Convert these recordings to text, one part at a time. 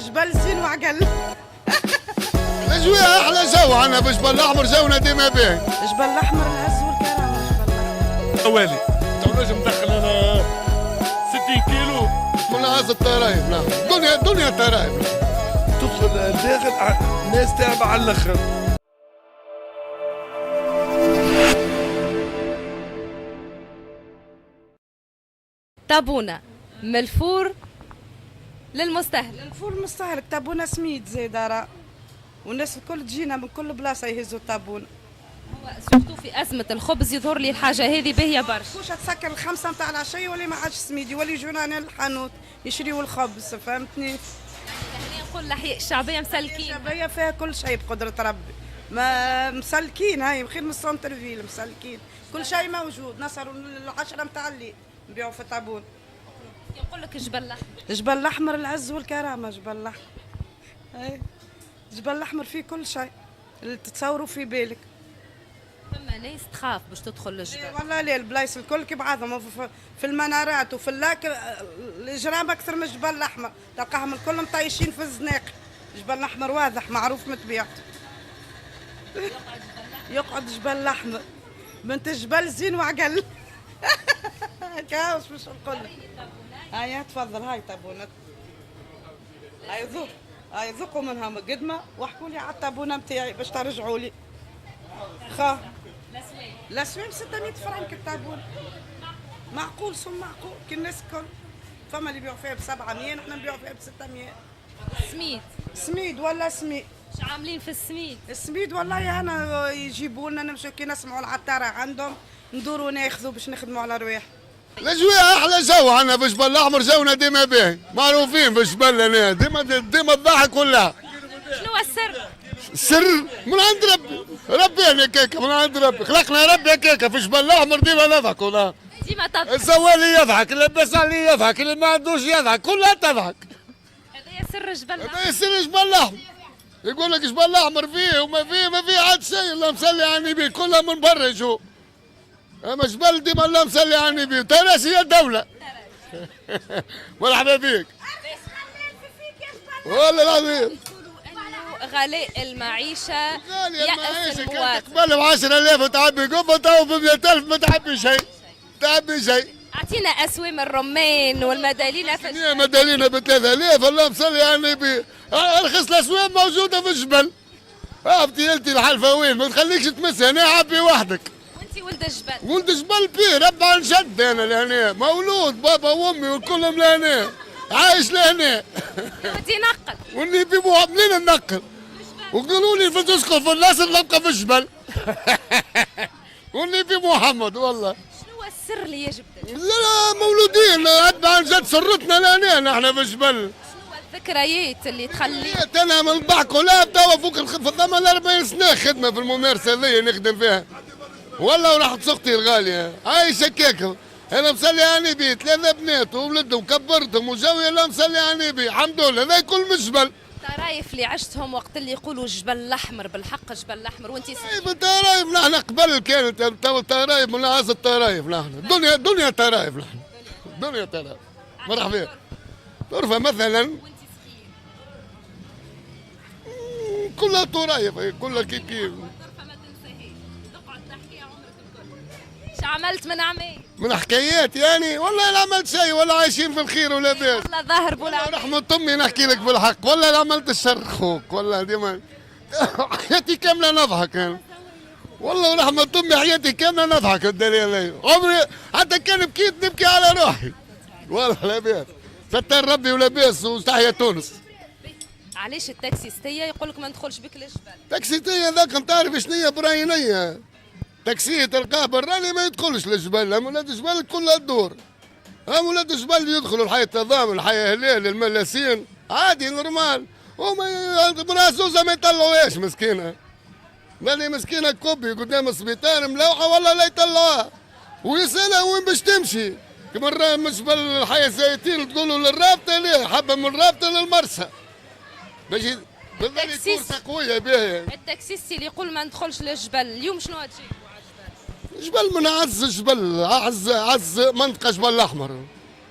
جبل زين وعقل. الاجواء احلى جو عنا في جبل الاحمر، جونا ديما باهي. جبل الاحمر العز والكرامه. جبل الاحمر اوالي تو نجم ندخل انا 60 كيلو من عز الطرايف. لا دنيا طرايف. تدخل داخل ناس تعب على الاخر. تابونا من الفور للمستهلك. الفول المستهلك تابونا سميد زي دارا، والناس الكل تجينا من كل بلاصه يهزوا تابونا. هو سورتو في أزمة الخبز يظهر لي الحاجة هذه باهية برشا. كوش تسكر الخمسه نتاع العشيه ولا ما عادش سميد، يولي يجونا هنا للحانوت يشريوا الخبز، فهمتني؟ يعني نقول الأحياء الشعبية مسلكين. الشعبيه فيها كل شيء بقدره ربي، ما مسلكين، هاي بخير من السنتر فيل مسلكين، كل شيء موجود. نصروا العشره نتاع الليل نبيعوا في تابون. يقول لك جبل الأحمر. جبل الاحمر العز والكرامه. جبل الاحمر اي جبل الاحمر فيه كل شيء اللي تتصوروا في بالك. فما ناس تخاف باش تدخل للجبل. والله ليه البلايص الكل كي بعضهم في المنارات وفي الاجرام اكثر من جبل الاحمر، تلقاهم الكل مطيشين في الزناق. جبل الاحمر واضح معروف متبيعته. يقعد جبل الاحمر بنت جبل زين وعقل. كاوس مش نقول. هيا تفضل، هاي تابونة، هاي ذوق، هاي ذوقوا منها قدمه واحكوا لي على التابونه نتاعي باش ترجعوا لي. خا الاسوام 600 فرنك التابونه، معقول ثم معقول كي الناس الكل. فما اللي يبيعوا فيها ب 700، نحن نبيعوا فيها ب 600. سميد. سميد ولا سميد؟ شو عاملين في السميد؟ السميد والله انا يجيبوا لنا، نمشوا كي نسمعوا العطاره عندهم ندوروا ناخذوا باش نخدموا على رواح. الاجواء احلى جو عنا في جبل الاحمر، جونا ديما باهي، معروفين في جبل هنا ديما الضحك كلها. شنو هو السر؟ السر من عند ربي يعني كيكه من عند ربي، خلقنا ربي كيكه في جبل الاحمر ديما نضحكوا. لا ديما تضحك. الزوالي يضحك، اللي لاباس عليه يضحك، اللي ما عندوش يضحك، كلها تضحك. هذا سر جبل الأحمر. هذا يصير جبل الاحمر. يقول لك جبل الاحمر فيه وما فيه، ما فيه عاد شيء، الله مصلي على النبي، كلها من برا يجوا. اما جبل ديما الله مصلي على النبي، تراس هي الدولة. مرحبا بك. والله العظيم. غلاء المعيشة يأس المواطن. قبل ب 10,000 تعبي قبة، تو ب 100,000 ما تعبي شيء. تعبي شيء. أعطينا أسوام الرمان والمدالينة في هي مدالينا ب 3,000، الله مصلي على النبي. ارخص الاسوام موجودة في الجبل. عرفتي انت الحلفاوين ما تخليكش تمسها، انا عبي وحدك. وانت ولد الجبل. ولد جبل بيه، ربع عن جد انا لهنا، مولود بابا وامي وكلهم لهنا، عايش لهنا. ودي نقل. واللي بيبوها منين ننقل؟ وقالوا لي في تسكن في الناس اللي نبقى في الجبل. واللي في محمد والله. شنو هو السر اللي يجب؟ لا مولودين ربع عن جد، سرتنا لهنا نحن في الجبل. شنو هو الذكريات اللي تخلي؟ انا من الضحك ولا توا فوق الثمن 40 سنه خدمه في الممارسه هذيا نخدم فيها. والله وراحت سختي الغاليه عايشه كيكه، انا مصلي على النبي، 3 بنات وولدهم كبرتهم وجوي، الله مصلي على النبي، الحمد لله، هذا كل من الجبل. الطرايف اللي عشتهم وقت اللي يقولوا جبل الاحمر، بالحق جبل الاحمر وانت الطرايف نحن قبل كانت الطرايف من عز الطرايف، نحن دنيا طرايف، نحن دنيا طرايف. مرحبا. طرفه مثلا كلها طرايف، كلها كيف كيف. شو عملت من عمي؟ من حكايات يعني والله لا عملت شيء، ولا عايشين في الخير ولا بيت. والله ظاهر بولا رحمة امي نحكي لك بالحق، والله لا عملت الشر خوك، والله ديما حياتي كاملة نضحك انا. والله ورحمة امي حياتي كاملة نضحك، الدليل عمري حتى كان بكيت نبكي على روحي. والله لاباس. ستر ربي ولاباس وتحيا تونس. علاش التاكسيستية يقول لك ما ندخلش بك للجبل؟ تاكسيتية ذاك نتعرف شنيا براينية. تاكسي تلقاه براني ما يدخلش للجبل، هم ولاد الجبل كلها الدور. هم ولاد الجبل يدخلوا الحي التضامن، الحي هلال، الملاسين، عادي نورمال. هما مراسوسة ما يطلعوهاش مسكينة. مالي مسكينة كوبي قدام السبيطار ملوحة والله لا يطلعوها. ويسألها وين باش تمشي؟ كما من جبل الحي الزيتين تقولوا للرابطة ليه؟ حبة من الرابطة للمرسى. باش بالتالي فرصة قوية باهية. التاكسيستي اللي يقول ما ندخلش للجبل، اليوم شنو تجيبوا؟ جبل من اعز جبل، اعز منطقه جبل الاحمر،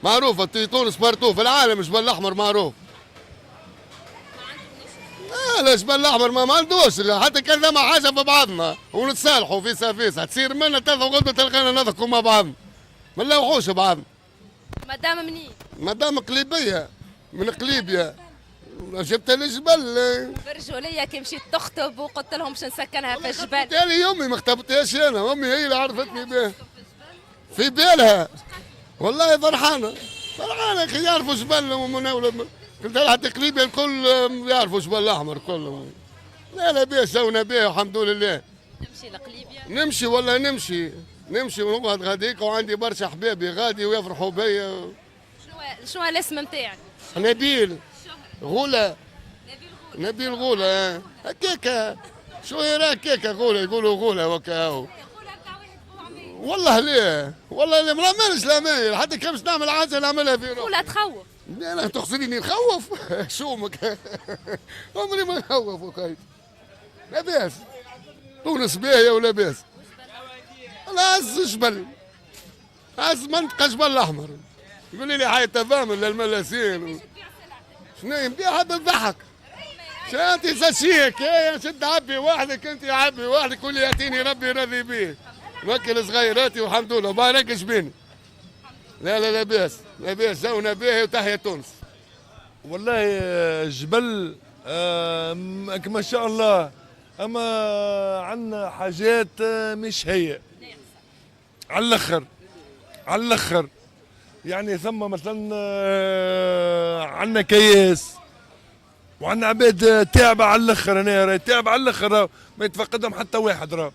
معروفه تونس بارتو في العالم، جبل الاحمر معروف. لا الجبل الاحمر ما عندوش، حتى كان ثم حاجه في بعضنا ونتصالحوا في سافيسا تصير منا ثلاثة غدوة تلقانا نضحكوا مع بعض ما نلوحوش بعض. مدام منين؟ مدام قليبيه من قليبيه جبت الجبل. برجوليه كي مشيت تخطب وقلت لهم باش نسكنها في الجبل. تالي امي ما اختبتهاش انا، امي هي اللي عرفتني به في بالها. والله فرحانه فرحانه اخي يعرفوا جبل ومناولة. قلت لها حتى قليبيه الكل يعرفوا جبل الاحمر كلهم. لا لا بيه سونا بيه الحمد لله. نمشي لقليبيا؟ نمشي والله نمشي ونقعد غاديك وعندي برشا احبابي غادي ويفرحوا بيا. شنو الاسم نتاعك؟ نبيل غولة. نبيل غولة هكاكا شو يراك هكاكا غولة يقولوا غولة وكاو. والله ليه والله ليه ما نعملش الامايل حتى كان باش نعمل حاجه نعملها في روحي. غولة تخوف. لا تقصديني نخوف شومك عمري ما نخوف وخايف. لاباس تونس باهيه ولاباس. العز جبل عز منطقه جبل الاحمر. يقول لي حي تضامن للملاسين شنو نبيعها بالضحك. انت ساشيك يا شد عبي وحدك انت عبي وحدك واللي ياتيني ربي راضي بيه. نوكل صغيراتي والحمد لله ما راكش بيني. لا لا لاباس لاباس زونا باهي وتحيا تونس. والله جبل ما شاء الله، اما عندنا حاجات مش هي على الاخر على الاخر. يعني ثم مثلا عندنا كياس وعندنا عباد تعب على الاخر. هنا تعب على الاخر ما يتفقدهم حتى واحد راه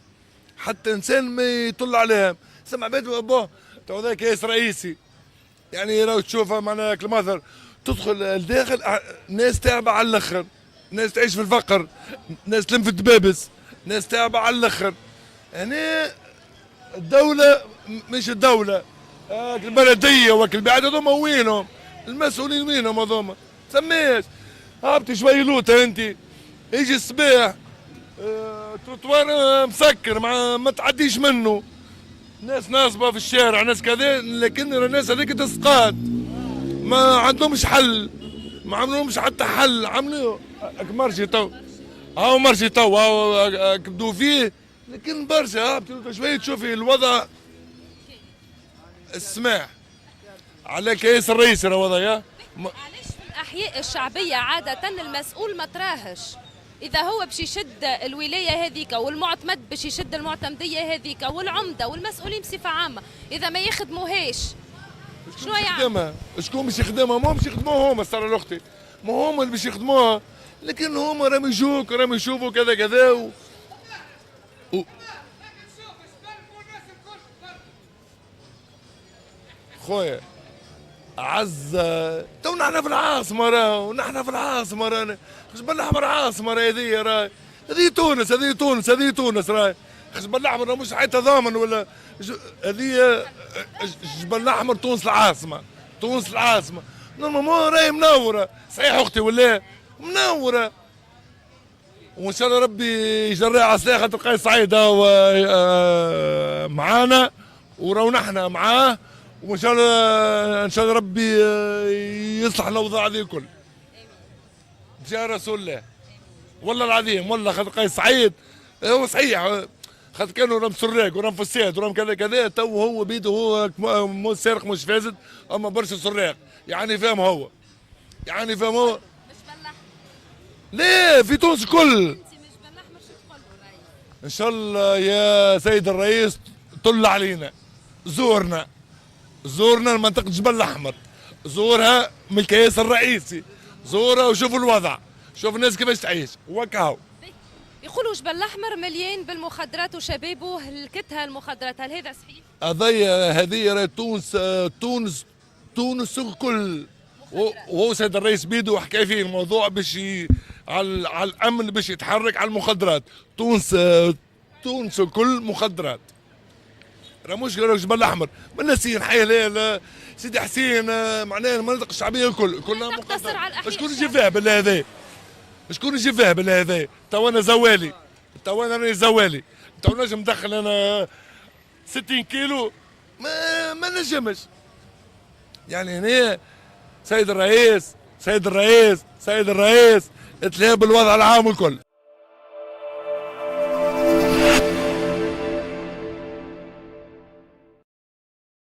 حتى انسان ما يطل عليهم. سمع عباد بابا تو هذا كياس رئيسي يعني راهو تشوفها معناها المثل تدخل الداخل ناس تعبة على الاخر، ناس تعيش في الفقر، ناس تلم في الدبابس، ناس تعبة على الاخر. هنا الدولة مش الدولة البلدية وكل بعد هذوما وينهم؟ المسؤولين وينهم هذوما؟ سميش هابطي شوي لوطة انت يجي الصباح تروتوار مسكر ما تعديش منه. ناس ناصبة في الشارع ناس كذا، لكن الناس هذيك تسقط ما عندهمش حل، ما عملوهمش حتى حل. عملوا مرشي تو هاو مرشي تو هاو كبدوا فيه، لكن برشا شوية تشوفي الوضع السماح على كيس الرئيس الوضع يا علاش في الاحياء الشعبيه عاده المسؤول ما تراهش؟ اذا هو باش يشد الولايه هذيك والمعتمد باش يشد المعتمديه هذيك والعمده والمسؤولين بصفه عامه، اذا ما يخدموهاش شنو يعني؟ شكون باش يخدمها؟ ما باش يخدموها هما صار اختي، ما هما اللي باش يخدموها، لكن هما راهم يجوك راهم يشوفوا كذا كذا خويا عز تو نحن في العاصمة راهو نحن في العاصمة رانا جبل الأحمر عاصمة هذه راهي هذه تونس هذه تونس هذه تونس راهي جبل الأحمر مش حي تضامن ولا هذه جبل الأحمر تونس العاصمة تونس العاصمة نورمالمون راهي منورة صحيح أختي ولا منورة وإن شاء الله ربي يجريها على سلاخة تلقاي سعيد معانا وراو نحن معاه وان شاء الله ان شاء الله ربي يصلح الاوضاع هذه الكل. جاء رسول الله والله العظيم والله خاطر قيس سعيد هو صحيح خاطر كانوا رام سراق ورام فساد ورام كذا كذا تو هو بيده هو مو سارق مش فاسد اما برشا سراق يعني فاهم هو يعني فاهم هو ليه في تونس الكل ان شاء الله يا سيد الرئيس طل علينا زورنا المنطقة جبل الأحمر زورها من الكياس الرئيسي زورها وشوفوا الوضع شوف الناس كيفاش تعيش وكاو. يقولوا جبل الأحمر مليان بالمخدرات وشبابه هلكتها المخدرات، هل هذا صحيح؟ هذه تونس الكل وهو سيد الرئيس بيده وحكى فيه الموضوع باش على الأمن باش يتحرك على المخدرات. تونس الكل مخدرات راه مش جبل الاحمر من نسيم حي هلال سيدي حسين معناها المناطق الشعبيه الكل كلها مقدرة. شكون يجي فيها بالله هذا؟ شكون يجي فيها بالله هذا؟ تو انا زوالي تو انا راني زوالي تو نجم ندخل انا 60 كيلو ما نجمش يعني. هنا سيد الرئيس سيد الرئيس تلاقيه بالوضع العام والكل.